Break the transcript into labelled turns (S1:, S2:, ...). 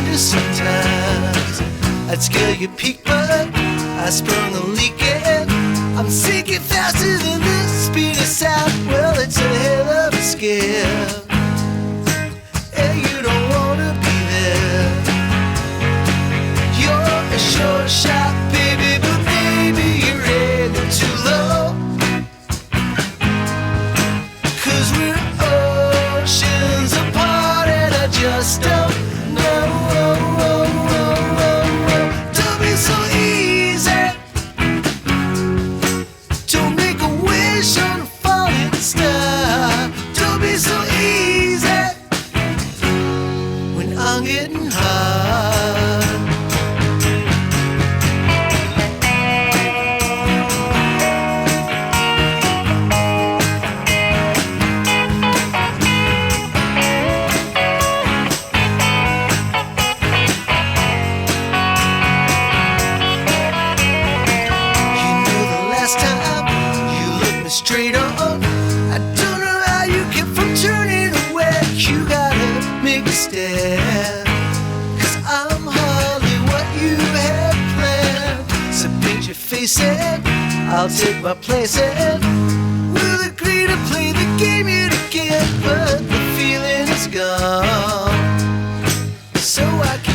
S1: wonder sometimes I'd scale your peak, but I sprung a leak and I'm sinking faster than the speed of sound. Well, it's a hell of a scare, and you don't wanna be there. You're a short shot, baby, but maybe you're aiming too low. 'Cause we're oceans apart and I just don't know. Don't be so easy. Don't make a wish on a falling star. Don't be so easy when I'm getting hard. Straight on, I don't know how you kept from turning away. You gotta make a stand, 'cause I'm hardly what you had planned. So paint your face and I'll take my place and we'll agree to play the game yet again. But the feeling is gone, so I can't